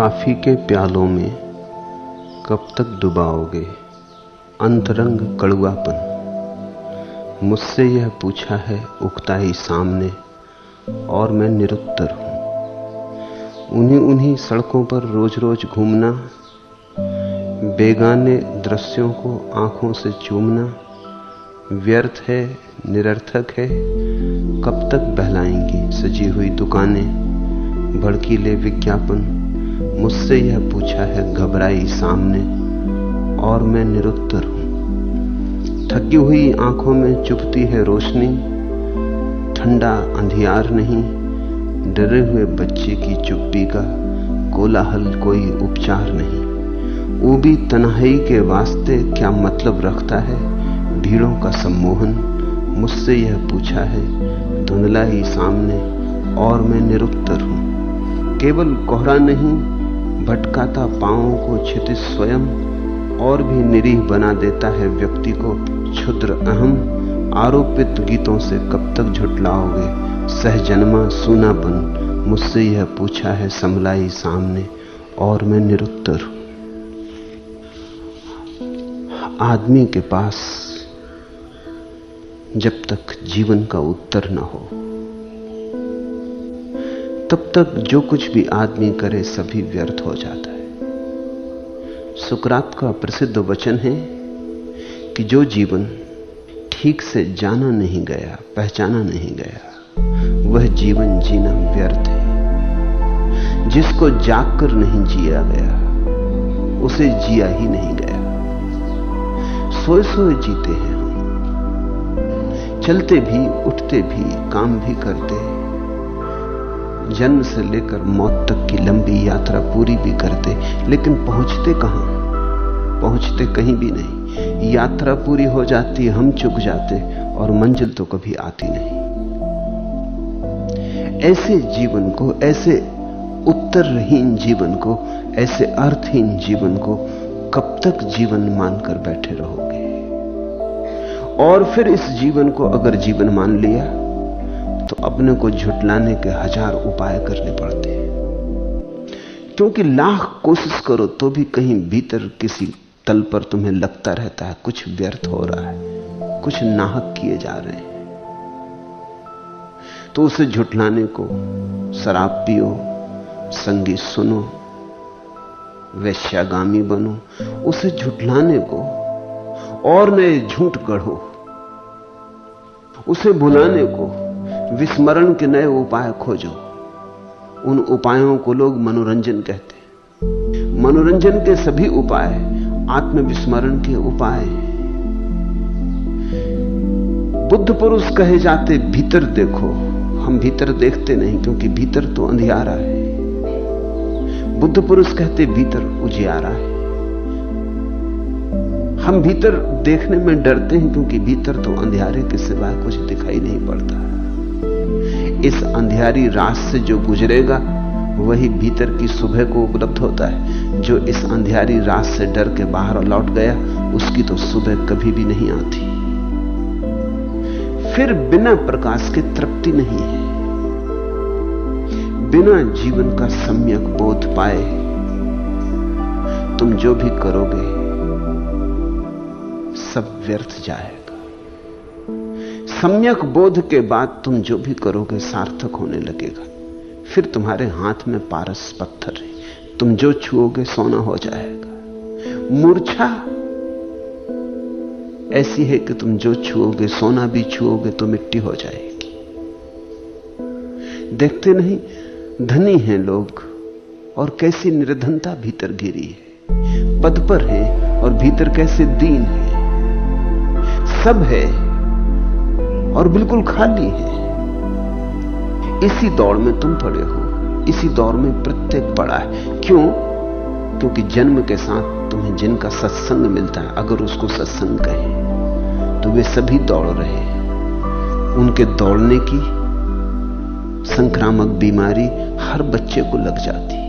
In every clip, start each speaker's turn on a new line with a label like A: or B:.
A: Coffee के प्यालों में कब तक डुबाओगे अंतरंग कड़ुआपन। मुझसे यह पूछा है उगता ही सामने और मैं निरुत्तर हूं। उन्हीं सड़कों पर रोज रोज घूमना, बेगाने दृश्यों को आंखों से चूमना व्यर्थ है, निरर्थक है। कब तक बहलाएंगी सजी हुई दुकानें, भड़कीले विज्ञापन। मुझसे यह पूछा है घबराई सामने और मैं निरुत्तर हूं। थकी हुई आंखों में चुभती है रोशनी, ठंडा अंधियार नहीं। डरे हुए बच्चे की चुप्पी का कोलाहल कोई उपचार नहीं। ऊबी तन्हाई के वास्ते क्या मतलब रखता है भीड़ों का सम्मोहन। मुझसे यह पूछा है धुंधला ही सामने और मैं निरुत्तर हूं। केवल कोहरा नहीं भटकाता पांवों को क्षितिज स्वयं, और भी निरीह बना देता है व्यक्ति को क्षुद्र अहम। आरोपित गीतों से कब तक झुठलाओगे सहजन्मा सूनापन। मुझसे यह पूछा है समलाई सामने और मैं निरुत्तर हूं। आदमी के पास जब तक जीवन का उत्तर न हो तब तक जो कुछ भी आदमी करे सभी व्यर्थ हो जाता है। सुकरात का प्रसिद्ध वचन है कि जो जीवन ठीक से जाना नहीं गया, पहचाना नहीं गया, वह जीवन जीना व्यर्थ है। जिसको जागकर नहीं जिया गया उसे जिया ही नहीं गया। सोए सोए जीते हैं हम, चलते भी, उठते भी, काम भी करते, जन्म से लेकर मौत तक की लंबी यात्रा पूरी भी करते, लेकिन पहुंचते कहां? पहुंचते कहीं भी नहीं। यात्रा पूरी हो जाती, हम चुक जाते और मंजिल तो कभी आती नहीं। ऐसे जीवन को, ऐसे उत्तरहीन जीवन को, ऐसे अर्थहीन जीवन को कब तक जीवन मानकर बैठे रहोगे? और फिर इस जीवन को अगर जीवन मान लिया तो अपने को झुठलाने के हजार उपाय करने पड़ते हैं, क्योंकि लाख कोशिश करो तो भी कहीं भीतर किसी तल पर तुम्हें लगता रहता है कुछ व्यर्थ हो रहा है, कुछ नाहक किए जा रहे हैं। तो उसे झुठलाने को शराब पियो, संगीत सुनो, वेश्यागामी बनो। उसे झुठलाने को और नए झूठ गढ़ो। उसे भुलाने को विस्मरण के नए उपाय खोजो। उन उपायों को लोग मनोरंजन कहते हैं। मनोरंजन के सभी उपाय आत्मविस्मरण के उपाय। बुद्ध पुरुष कहे जाते भीतर देखो। हम भीतर देखते नहीं क्योंकि भीतर तो अंधियारा है। बुद्ध पुरुष कहते भीतर उजियारा है। हम भीतर देखने में डरते हैं क्योंकि भीतर तो अंधियारे के सिवाय कुछ दिखाई नहीं पड़ता। इस अंधियारी रात से जो गुजरेगा वही भीतर की सुबह को उपलब्ध होता है। जो इस अंधियारी रात से डर के बाहर लौट गया उसकी तो सुबह कभी भी नहीं आती। फिर बिना प्रकाश के तृप्ति नहीं है। बिना जीवन का सम्यक बोध पाए तुम जो भी करोगे सब व्यर्थ जाएगा। सम्यक बोध के बाद तुम जो भी करोगे सार्थक होने लगेगा। फिर तुम्हारे हाथ में पारस पत्थर है, तुम जो छुओगे सोना हो जाएगा। मूर्छा ऐसी है कि तुम जो छुओगे, सोना भी छुओगे तो मिट्टी हो जाएगी। देखते नहीं धनी हैं लोग और कैसी निर्धनता भीतर गिरी है। पद पर है और भीतर कैसे दीन है। सब है और बिल्कुल खाली है। इसी दौड़ में तुम पड़े हो, इसी दौड़ में प्रत्येक पड़ा है। क्यों? क्योंकि जन्म के साथ तुम्हें जिनका सत्संग मिलता है, अगर उसको सत्संग कहें, तो वे सभी दौड़ रहे हैं। उनके दौड़ने की संक्रामक बीमारी हर बच्चे को लग जाती है।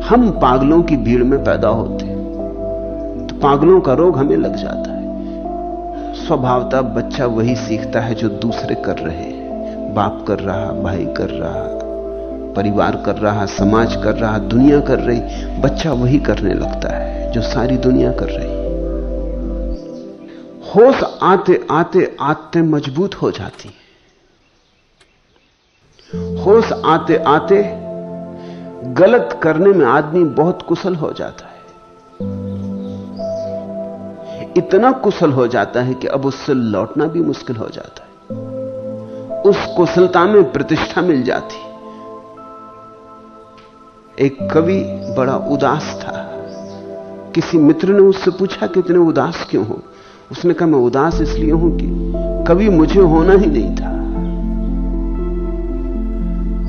A: हम पागलों की भीड़ में पैदा होते तो पागलों का रोग हमें लग जाता है। स्वभावतः बच्चा वही सीखता है जो दूसरे कर रहे हैं। बाप कर रहा, भाई कर रहा, परिवार कर रहा, समाज कर रहा, दुनिया कर रही, बच्चा वही करने लगता है जो सारी दुनिया कर रही। होश आते आते आदतें मजबूत हो जाती हैं। होश आते आते गलत करने में आदमी बहुत कुशल हो जाता है। इतना कुशल हो जाता है कि अब उससे लौटना भी मुश्किल हो जाता है। उस कुशलता में प्रतिष्ठा मिल जाती। एक कवि बड़ा उदास था। किसी मित्र ने उससे पूछा कि इतने उदास क्यों हो? उसने कहा, मैं उदास इसलिए हूं कि कवि मुझे होना ही नहीं था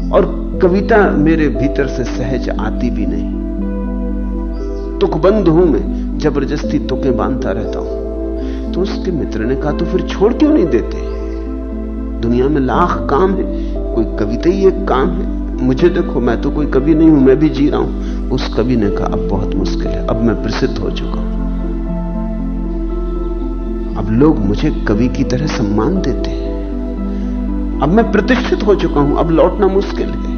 A: और कविता मेरे भीतर से सहज आती भी नहीं। तुकबंद हूं मैं, जबरदस्ती तुकें बांधता रहता हूं। तो उसके मित्र ने कहा, तो फिर छोड़ क्यों नहीं देते? दुनिया में लाख काम है, कोई कविता ही एक काम है। मुझे देखो, मैं तो कोई कवि नहीं हूं, मैं भी जी रहा हूं। उस कवि ने कहा, अब बहुत मुश्किल है, अब मैं प्रसिद्ध हो चुका हूं, अब लोग मुझे कवि की तरह सम्मान देते हैं, अब मैं प्रतिष्ठित हो चुका हूं, अब लौटना मुश्किल है,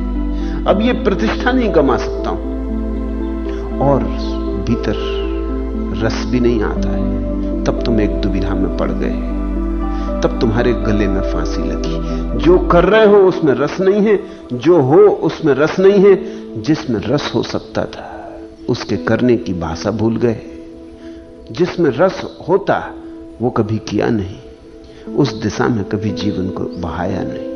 A: अब ये प्रतिष्ठा नहीं गमा सकता हूं। और भीतर रस भी नहीं आता है। तब तुम एक दुविधा में पड़ गए, तब तुम्हारे गले में फांसी लगी। जो कर रहे हो उसमें रस नहीं है, जो हो उसमें रस नहीं है। जिसमें रस हो सकता था उसके करने की भाषा भूल गए। जिसमें रस होता वो कभी किया नहीं, उस दिशा में कभी जीवन को बहाया नहीं।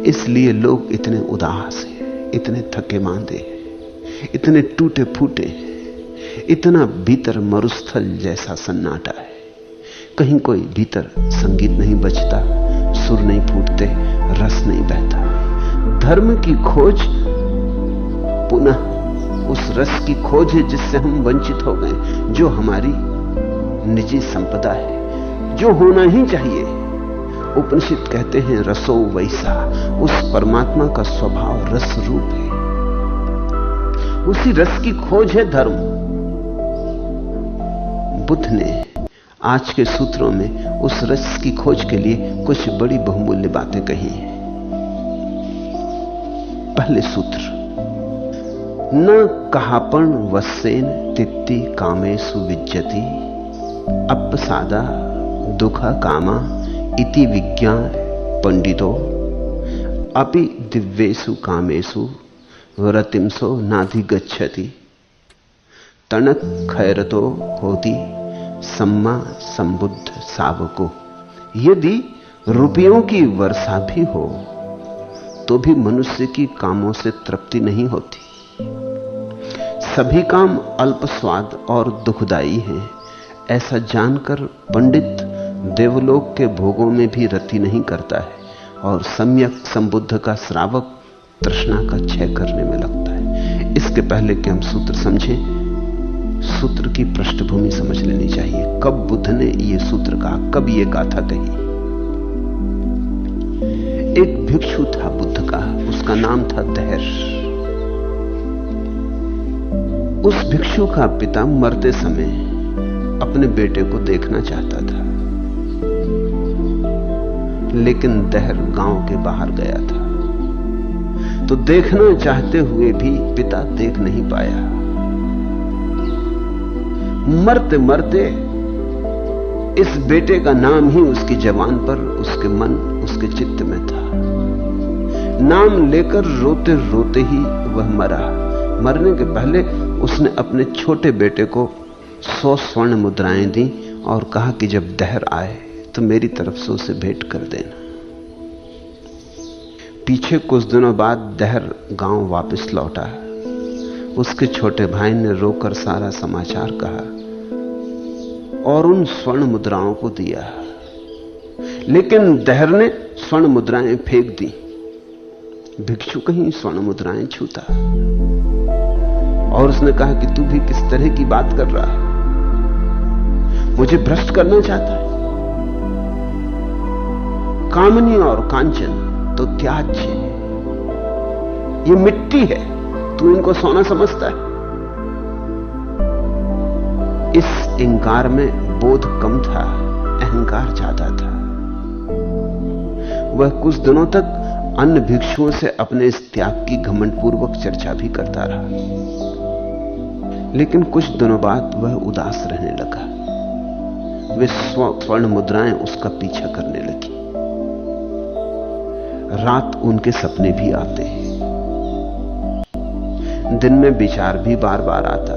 A: इसलिए लोग इतने उदास हैं, इतने थके मांदे हैं, इतने टूटे फूटे हैं। इतना भीतर मरुस्थल जैसा सन्नाटा है। कहीं कोई भीतर संगीत नहीं बजता, सुर नहीं फूटते, रस नहीं बहता। धर्म की खोज पुनः उस रस की खोज है जिससे हम वंचित हो गए, जो हमारी निजी संपदा है, जो होना ही चाहिए। उपनिषद कहते हैं रसो वैसा, उस परमात्मा का स्वभाव रस रूप है। उसी रस की खोज है धर्म। बुद्ध ने आज के सूत्रों में उस रस की खोज के लिए कुछ बड़ी बहुमूल्य बातें कही हैं। पहले सूत्र, न कहापण वस्सेन तित्ति कामेषु विज्जति अपसादा दुखा कामा इति विज्ञा पंडितो अपि दिव्येषु कामेषु रतिमसो नाधिगच्छति तणक खैरतो होती सम्मा संबुद्ध सावको। यदि रुपयों की वर्षा भी हो तो भी मनुष्य की कामों से तृप्ति नहीं होती। सभी काम अल्प स्वाद और दुखदायी हैं, ऐसा जानकर पंडित देवलोक के भोगों में भी रति नहीं करता है और सम्यक संबुद्ध का श्रावक तृष्णा का क्षय करने में लगता है। इसके पहले कि हम सूत्र समझें, सूत्र की पृष्ठभूमि समझ लेनी चाहिए। कब बुद्ध ने यह सूत्र कहा, कब यह गाथा कही? एक भिक्षु था बुद्ध का, उसका नाम था दहर। उस भिक्षु का पिता मरते समय अपने बेटे को देखना चाहता था, लेकिन दहर गांव के बाहर गया था, तो देखना चाहते हुए भी पिता देख नहीं पाया। मरते मरते इस बेटे का नाम ही उसकी जबान पर, उसके मन, उसके चित्त में था। नाम लेकर रोते रोते ही वह मरा। मरने के पहले उसने अपने छोटे बेटे को 100 स्वर्ण मुद्राएं दी और कहा कि जब दहर आए तो मेरी तरफ से उसे भेंट कर देना। पीछे कुछ दिनों बाद दहर गांव वापस लौटा। उसके छोटे भाई ने रोकर सारा समाचार कहा और उन स्वर्ण मुद्राओं को दिया, लेकिन दहर ने स्वर्ण मुद्राएं फेंक दी। भिक्षु कहीं स्वर्ण मुद्राएं छूता और उसने कहा कि तू भी किस तरह की बात कर रहा है, मुझे भ्रष्ट करना चाहता है। कामनी और कांचन तो त्याज्य है, ये मिट्टी है, तू इनको सोना समझता है। इस इंकार में बोध कम था, अहंकार ज्यादा था। वह कुछ दिनों तक अन्य भिक्षुओं से अपने इस त्याग की घमंडपूर्वक चर्चा भी करता रहा। लेकिन कुछ दिनों बाद वह उदास रहने लगा। वे स्वर्ण मुद्राएं उसका पीछा करने लगी। रात उनके सपने भी आते हैं, दिन में विचार भी बार बार आता।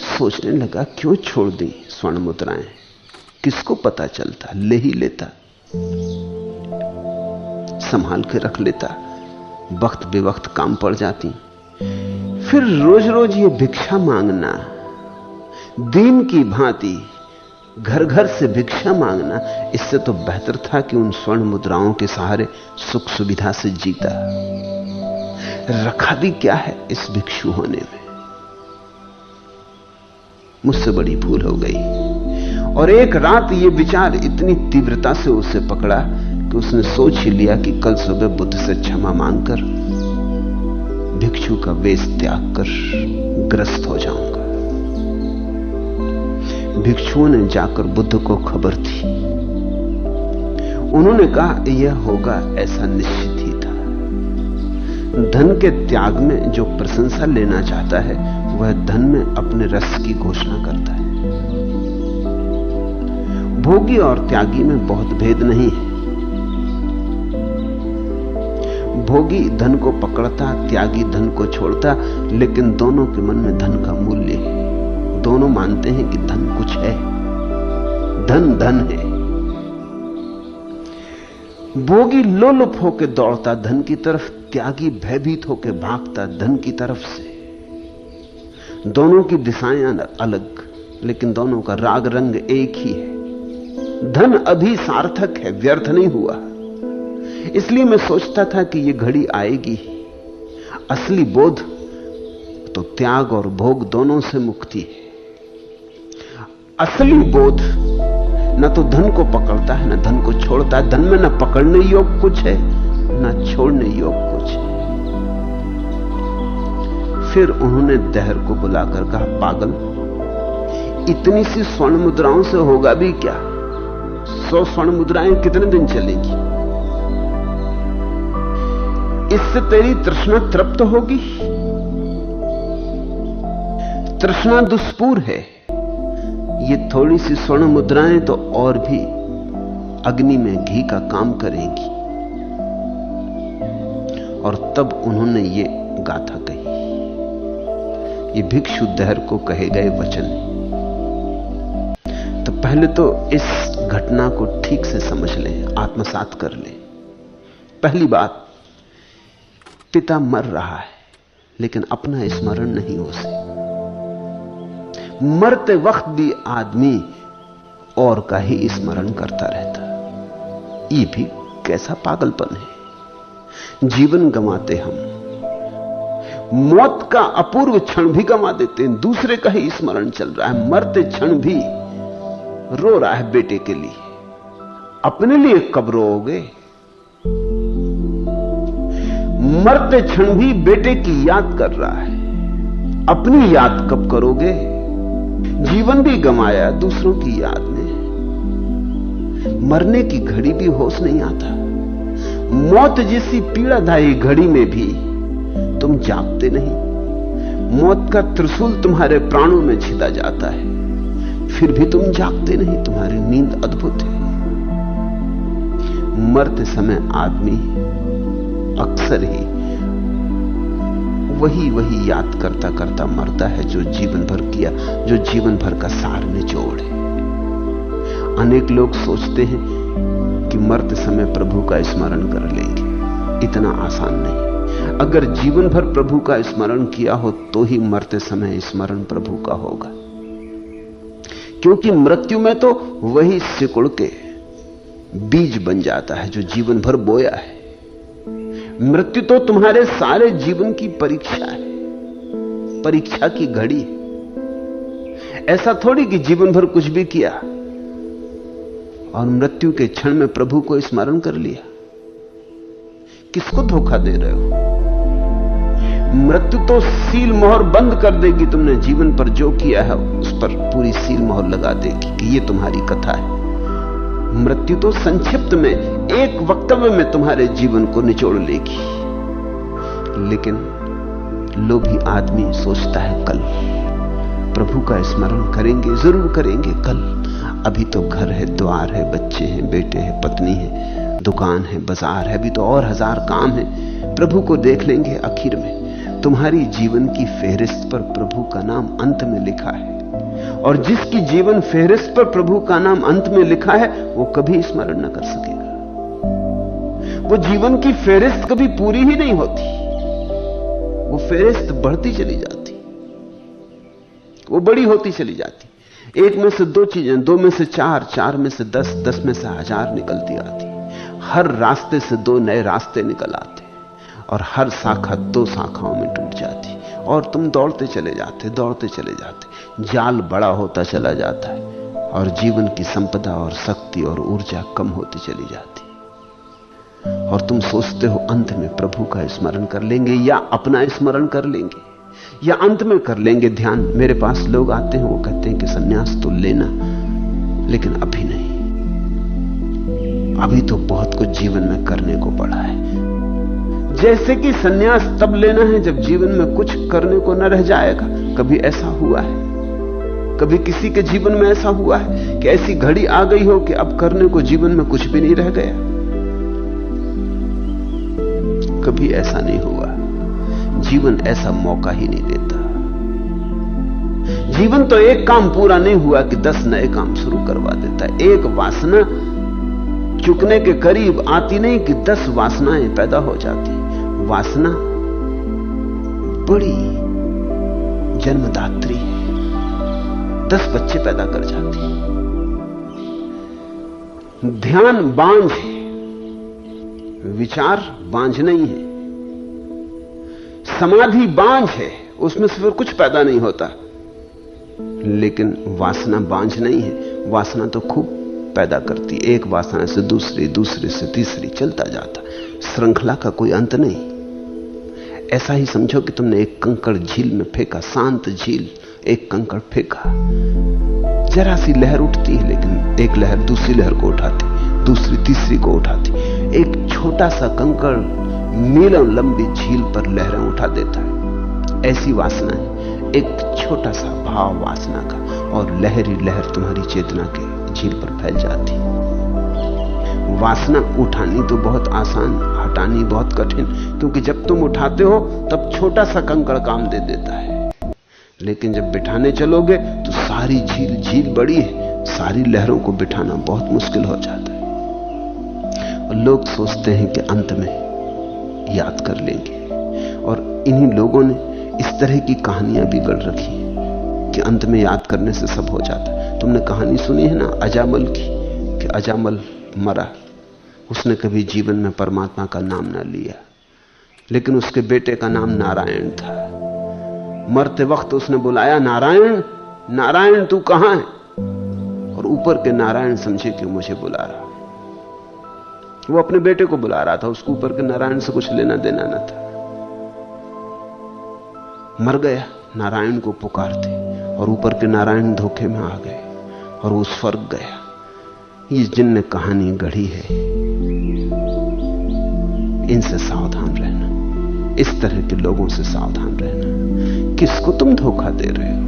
A: सोचने लगा क्यों छोड़ दी स्वर्ण मुद्राएं, किसको पता चलता, ले ही लेता, संभाल के रख लेता, वक्त बेवक्त काम पड़ जाती। फिर रोज रोज ये भिक्षा मांगना, दीन की भांति घर घर से भिक्षा मांगना, इससे तो बेहतर था कि उन स्वर्ण मुद्राओं के सहारे सुख सुविधा से जीता। रखा भी क्या है इस भिक्षु होने में। मुझसे बड़ी भूल हो गई। और एक रात ये विचार इतनी तीव्रता से उसे पकड़ा कि उसने सोच ही लिया कि कल सुबह बुद्ध से क्षमा मांगकर भिक्षु का वेश त्याग कर ग्रस्त हो जाऊंगा। भिक्षुओं ने जाकर बुद्ध को खबर दी। उन्होंने कहा यह होगा, ऐसा निश्चित ही था। धन के त्याग में जो प्रशंसा लेना चाहता है वह धन में अपने रस की घोषणा करता है। भोगी और त्यागी में बहुत भेद नहीं है। भोगी धन को पकड़ता, त्यागी धन को छोड़ता, लेकिन दोनों के मन में धन का मूल्य है। दोनों मानते हैं कि धन कुछ है, धन धन है। भोगी लोलुप होकर दौड़ता धन की तरफ, त्यागी भयभीत होकर भागता धन की तरफ से। दोनों की दिशाएं अलग, लेकिन दोनों का राग रंग एक ही है। धन अभी सार्थक है, व्यर्थ नहीं हुआ। इसलिए मैं सोचता था कि यह घड़ी आएगी। असली बोध तो त्याग और भोग दोनों से मुक्ति है। असली बोध न तो धन को पकड़ता है न धन को छोड़ता है। धन में न पकड़ने योग्य कुछ है न छोड़ने योग्य कुछ है। फिर उन्होंने दहर को बुलाकर कहा, पागल, इतनी सी स्वर्ण मुद्राओं से होगा भी क्या? 100 स्वर्ण मुद्राएं कितने दिन चलेगी? इससे तेरी तृष्णा तृप्त होगी? तृष्णा दुष्पूर है। ये थोड़ी सी स्वर्ण मुद्राएं तो और भी अग्नि में घी का काम करेंगी। और तब उन्होंने ये गाथा कही। ये भिक्षु दहर को कहे गए वचन। तो पहले तो इस घटना को ठीक से समझ लें, आत्मसात कर लें। पहली बात, पिता मर रहा है लेकिन अपना स्मरण नहीं हो सके। मरते वक्त भी आदमी और का ही स्मरण करता रहता। ये भी कैसा पागलपन है। जीवन गंवाते हम, मौत का अपूर्व क्षण भी गंवा देते हैं, दूसरे का ही स्मरण चल रहा है। मरते क्षण भी रो रहा है बेटे के लिए, अपने लिए कब रोओगे? मरते क्षण भी बेटे की याद कर रहा है, अपनी याद कब करोगे? जीवन भी गंवाया दूसरों की याद में। मरने की घड़ी भी होश नहीं आता। मौत जैसी पीड़ादायी घड़ी में भी तुम जागते नहीं। मौत का त्रिशूल तुम्हारे प्राणों में छिदा जाता है, फिर भी तुम जागते नहीं। तुम्हारी नींद अद्भुत है। मरते समय आदमी अक्सर ही वही याद करता करता मरता है जो जीवन भर किया, जो जीवन भर का सार निचोड़ है। अनेक लोग सोचते हैं कि मरते समय प्रभु का स्मरण कर लेंगे। इतना आसान नहीं। अगर जीवन भर प्रभु का स्मरण किया हो तो ही मरते समय स्मरण प्रभु का होगा। क्योंकि मृत्यु में तो वही सिकुड़ के बीज बन जाता है जो जीवन भर बोया है। मृत्यु तो तुम्हारे सारे जीवन की परीक्षा है, परीक्षा की घड़ी है। ऐसा थोड़ी कि जीवन भर कुछ भी किया और मृत्यु के क्षण में प्रभु को स्मरण कर लिया। किसको धोखा दे रहे हो? मृत्यु तो सील मोहर बंद कर देगी। तुमने जीवन पर जो किया है उस पर पूरी सील मोहर लगा देगी कि ये तुम्हारी कथा है। मृत्यु तो संक्षिप्त में एक वक्तव्य में तुम्हारे जीवन को निचोड़ लेगी। लेकिन लोभी आदमी सोचता है कल प्रभु का स्मरण करेंगे, जरूर करेंगे कल। अभी तो घर है, द्वार है, बच्चे हैं, बेटे हैं, पत्नी है, दुकान है, बाजार है, अभी तो और 1000 काम है। प्रभु को देख लेंगे आखिर में। तुम्हारी जीवन की फेहरिस्त पर प्रभु का नाम अंत में लिखा है, और जिसकी जीवन फेहरिस्त पर प्रभु का नाम अंत में लिखा है वो कभी स्मरण न कर सकेगा। वो जीवन की फेहरिस्त कभी पूरी ही नहीं होती, वो फेहरिस्त बढ़ती चली जाती, वो बड़ी होती चली जाती। 1 में से 2 चीजें, 2 में से 4, 4 में से 10, 10 में से 1000 निकलती आती। हर रास्ते से 2 नए रास्ते निकल आते, और हर शाखा 2 शाखाओं में टूट जाती, और तुम दौड़ते चले जाते, दौड़ते चले जाते। जाल बड़ा होता चला जाता है, और जीवन की संपदा और शक्ति और ऊर्जा कम होती चली जाती। और तुम सोचते हो अंत में प्रभु का स्मरण कर लेंगे, या अपना स्मरण कर लेंगे, या अंत में कर लेंगे ध्यान। मेरे पास लोग आते हैं, वो कहते हैं कि सन्यास तो लेना, लेकिन अभी नहीं, अभी तो बहुत कुछ जीवन में करने को पड़ा है। जैसे कि सन्यास तब लेना है जब जीवन में कुछ करने को न रह जाएगा। कभी ऐसा हुआ है? कभी किसी के जीवन में ऐसा हुआ है कि ऐसी घड़ी आ गई हो कि अब करने को जीवन में कुछ भी नहीं रह गया? कभी ऐसा नहीं हुआ। जीवन ऐसा मौका ही नहीं देता। जीवन तो एक काम पूरा नहीं हुआ कि 10 नए काम शुरू करवा देता है। एक वासना चुकने के करीब आती नहीं कि 10 वासनाएं पैदा हो जाती। वासना बड़ी जन्मदात्री है, 10 बच्चे पैदा कर जाती। ध्यान बांझ है, विचार बांझ नहीं है। समाधि बांझ है, उसमें से फिर कुछ पैदा नहीं होता। लेकिन वासना बांझ नहीं है, वासना तो खूब पैदा करती। एक वासना से दूसरी, दूसरी से तीसरी, चलता जाता। श्रृंखला का कोई अंत नहीं। ऐसा ही समझो कि तुमने एक कंकड़ झील में फेंका, शांत झील, एक कंकड़ फेंका, जरा सी लहर उठती है, लेकिन एक लहर दूसरी लहर को उठाती, दूसरी तीसरी को उठाती। एक छोटा सा कंकड़ मीलों लंबी झील पर लहरें उठा देता है। ऐसी वासना है, एक छोटा सा भाव वासना का, और लहरी लहर तुम्हारी चेतना के झील पर फैल जाती। वासना उठानी तो बहुत आसान, हटानी बहुत कठिन, क्योंकि जब तुम उठाते हो तब छोटा सा कंकड़ काम दे देता है, लेकिन जब बिठाने चलोगे तो सारी झील बड़ी है, सारी लहरों को बिठाना बहुत मुश्किल हो जाता है। और लोग सोचते हैं कि अंत में याद कर लेंगे, और इन्हीं लोगों ने इस तरह की कहानियां भी गढ़ रखी हैं कि अंत में याद करने से सब हो जाता है। तुमने कहानी सुनी है ना अजामल की, कि अजामल मरा, उसने कभी जीवन में परमात्मा का नाम ना लिया, लेकिन उसके बेटे का नाम नारायण था। मरते वक्त उसने बुलाया, नारायण नारायण तू कहां है? और ऊपर के नारायण समझे कि मुझे बुला रहा है। वो अपने बेटे को बुला रहा था, उसको ऊपर के नारायण से कुछ लेना देना न था। मर गया नारायण को पुकारते, और ऊपर के नारायण धोखे में आ गए और वो स्वर्ग गया। ये जिनने कहानी गढ़ी है, इनसे सावधान रहना, इस तरह के लोगों से सावधान रहना। किसको तुम धोखा दे रहे हो?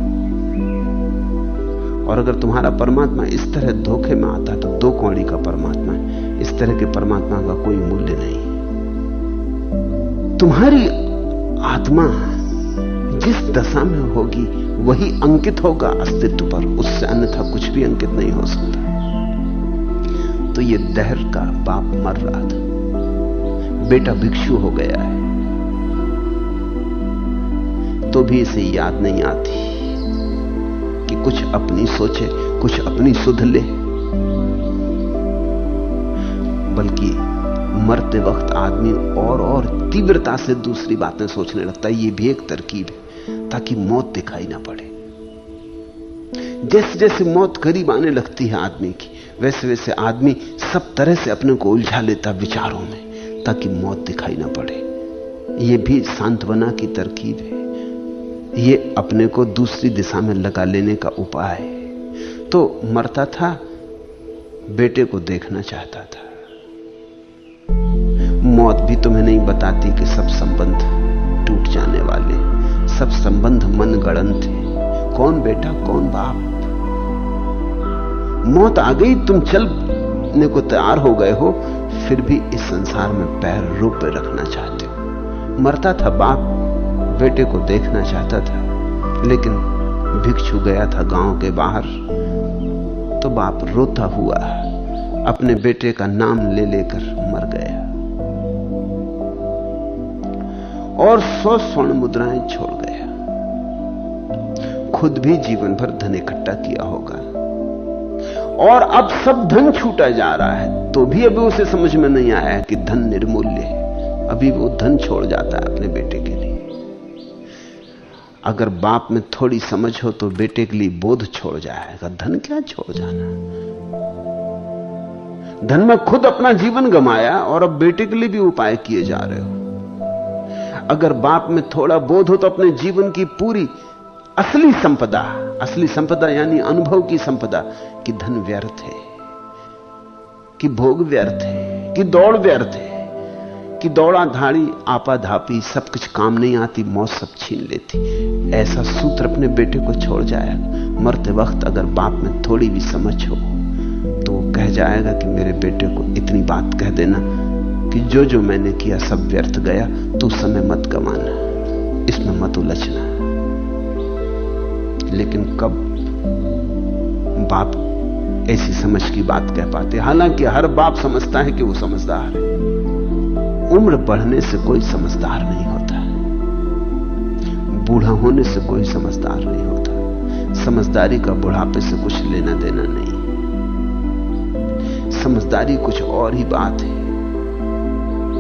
A: और अगर तुम्हारा परमात्मा इस तरह धोखे में आता है तो 2 कौड़ी का परमात्मा है। इस तरह के परमात्मा का कोई मूल्य नहीं। तुम्हारी आत्मा जिस दशा में होगी वही अंकित होगा अस्तित्व पर, उससे अन्यथा कुछ भी अंकित नहीं हो सकता। तो ये दहर का बाप मर रहा था, बेटा भिक्षु हो गया है, तो भी इसे याद नहीं आती कि कुछ अपनी सोचे, कुछ अपनी सुध ले, बल्कि मरते वक्त आदमी और तीव्रता से दूसरी बातें सोचने लगता है। ये भी एक तरकीब है ताकि मौत दिखाई ना पड़े। जैसे जैसे मौत करीब आने लगती है आदमी की, वैसे वैसे आदमी सब तरह से अपने को उलझा लेता विचारों में ताकि मौत दिखाई ना पड़े। यह भी सांत्वना की तरकीब है, ये अपने को दूसरी दिशा में लगा लेने का उपाय है। तो मरता था, बेटे को देखना चाहता था, मौत भी तुम्हें नहीं बताती कि सब संबंध टूट जाने वाले, सब संबंध मनगढ़ंत थे। कौन बेटा कौन बाप। मौत आ गई, तुम चलने को तैयार हो गए हो, फिर भी इस संसार में पैर रोपे रखना चाहते हो। मरता था बाप, बेटे को देखना चाहता था, लेकिन भिक्षु गया था गांव के बाहर, तो बाप रोता हुआ अपने बेटे का नाम ले लेकर मर गया और 100 स्वर्ण मुद्राएं छोड़ गया। खुद भी जीवन भर धन इकट्ठा किया होगा और अब सब धन छूटा जा रहा है, तो भी अभी उसे समझ में नहीं आया कि धन निर्मूल्य है। अभी वो धन छोड़ जाता है अपने बेटे के लिए। अगर बाप में थोड़ी समझ हो तो बेटे के लिए बोध छोड़ जाएगा। धन क्या छोड़ जाना, धन में खुद अपना जीवन गंवाया और अब बेटे के लिए भी उपाय किए जा रहे हो। अगर बाप में थोड़ा बोध हो तो अपने जीवन की पूरी असली संपदा यानी अनुभव की संपदा, कि धन व्यर्थ है, कि भोग व्यर्थ है, कि दौड़ व्यर्थ है, कि दौड़ा धाड़ी आपाधापी सब कुछ काम नहीं आती, मौत सब छीन लेती, ऐसा सूत्र अपने बेटे को छोड़ जाएगा। मरते वक्त अगर बाप में थोड़ी भी समझ हो तो वो कह जाएगा कि मेरे बेटे को इतनी बात कह देना कि जो जो मैंने किया सब व्यर्थ गया, तू समय मत गंवाना, इसमें मत उलझना। लेकिन कब बाप ऐसी समझ की बात कह पाते? हालांकि हर बाप समझता है कि वो समझदार है। उम्र बढ़ने से कोई समझदार नहीं होता, बूढ़ा होने से कोई समझदार नहीं होता। समझदारी का बुढ़ापे से कुछ लेना देना नहीं। समझदारी कुछ और ही बात है।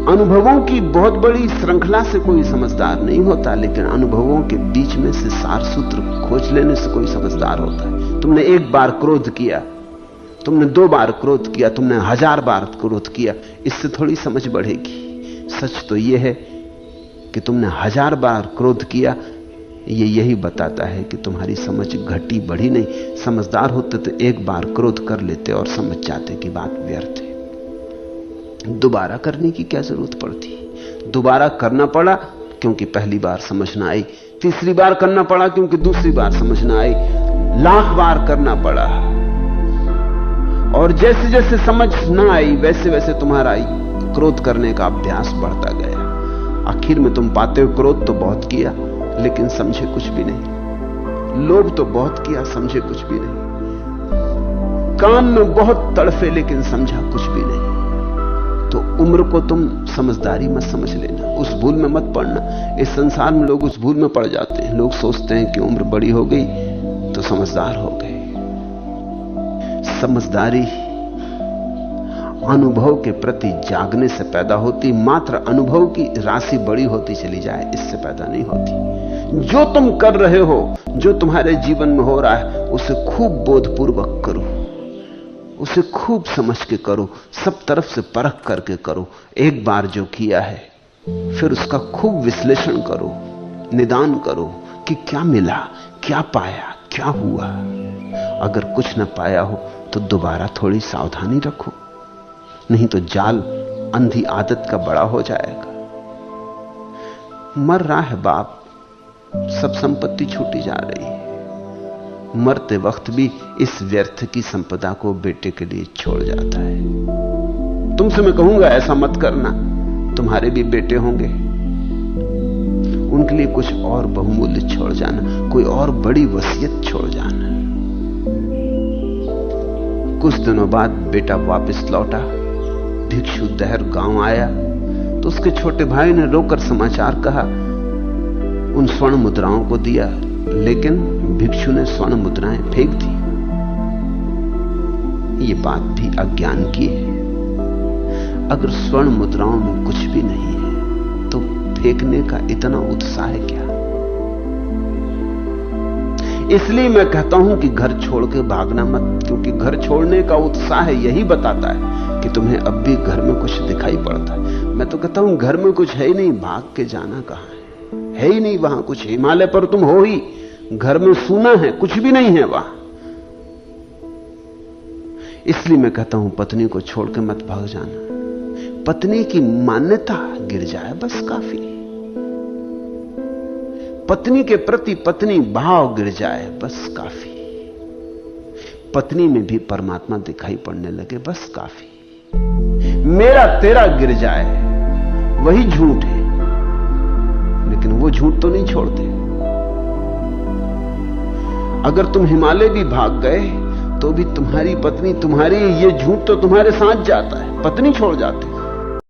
A: अनुभवों की बहुत बड़ी श्रृंखला से कोई समझदार नहीं होता, लेकिन अनुभवों के बीच में से सार सूत्र खोज लेने से कोई समझदार होता है। तुमने एक बार क्रोध किया, तुमने 2 बार क्रोध किया, तुमने 1000 बार क्रोध किया, इससे थोड़ी समझ बढ़ेगी। सच तो यह है कि तुमने 1000 बार क्रोध किया, यही बताता है कि तुम्हारी समझ घटी बढ़ी नहीं। समझदार होते तो एक बार क्रोध कर लेते और समझ जाते कि बात व्यर्थ है। दोबारा करने की क्या जरूरत पड़ती? दोबारा करना पड़ा क्योंकि पहली बार समझ ना आई, तीसरी बार करना पड़ा क्योंकि दूसरी बार समझ ना आई, लाख बार करना पड़ा। और जैसे जैसे समझ ना आई वैसे वैसे तुम्हारा क्रोध करने का अभ्यास बढ़ता गया। आखिर में तुम पाते हो क्रोध तो बहुत किया लेकिन समझे कुछ भी नहीं, लोभ तो बहुत किया समझे कुछ भी नहीं, काम में बहुत तड़फे लेकिन समझा कुछ भी नहीं। तो उम्र को तुम समझदारी मत समझ लेना, उस भूल में मत पड़ना। इस संसार में लोग उस भूल में पड़ जाते हैं। लोग सोचते हैं कि उम्र बड़ी हो गई तो समझदार हो गए। समझदारी अनुभव के प्रति जागने से पैदा होती, मात्र अनुभव की राशि बड़ी होती चली जाए इससे पैदा नहीं होती। जो तुम कर रहे हो, जो तुम्हारे जीवन में हो रहा है, उसे खूब बोधपूर्वक करो, उसे खूब समझ के करो, सब तरफ से परख करके करो। एक बार जो किया है फिर उसका खूब विश्लेषण करो, निदान करो कि क्या मिला, क्या पाया, क्या हुआ। अगर कुछ न पाया हो तो दोबारा थोड़ी सावधानी रखो, नहीं तो जाल अंधी आदत का बड़ा हो जाएगा। मर रहा है बाप, सब संपत्ति छूटी जा रही है, मरते वक्त भी इस व्यर्थ की संपदा को बेटे के लिए छोड़ जाता है। तुमसे मैं कहूंगा ऐसा मत करना, तुम्हारे भी बेटे होंगे, उनके लिए कुछ और बहुमूल्य छोड़ जाना, कोई और बड़ी वसीयत छोड़ जाना। कुछ दिनों बाद बेटा वापस लौटा, भिक्षु दहर गांव आया तो उसके छोटे भाई ने रोकर समाचार कहा, उन स्वर्ण मुद्राओं को दिया, लेकिन भिक्षु ने स्वर्ण मुद्राएं फेंक दी। ये बात भी अज्ञान की है। अगर स्वर्ण मुद्राओं में कुछ भी नहीं है तो फेंकने का इतना उत्साह क्या? इसलिए मैं कहता हूं कि घर छोड़ के भागना मत, क्योंकि घर छोड़ने का उत्साह यही बताता है कि तुम्हें अब भी घर में कुछ दिखाई पड़ता है। मैं तो कहता हूं घर में कुछ है ही नहीं, भाग के जाना कहां है ही नहीं वहां कुछ। हिमालय पर तुम हो ही, घर में सूना है, कुछ भी नहीं है वहां। इसलिए मैं कहता हूं पत्नी को छोड़ के मत भाग जाना, पत्नी की मान्यता गिर जाए बस काफी। पत्नी के प्रति पत्नी भाव गिर जाए बस काफी। पत्नी में भी परमात्मा दिखाई पड़ने लगे बस काफी। मेरा तेरा गिर जाए वही झूठ है, लेकिन वो झूठ तो नहीं छोड़ते। अगर तुम हिमालय भी भाग गए तो भी तुम्हारी पत्नी तुम्हारी, ये झूठ तो तुम्हारे साथ जाता है, पत्नी छोड़ जाते।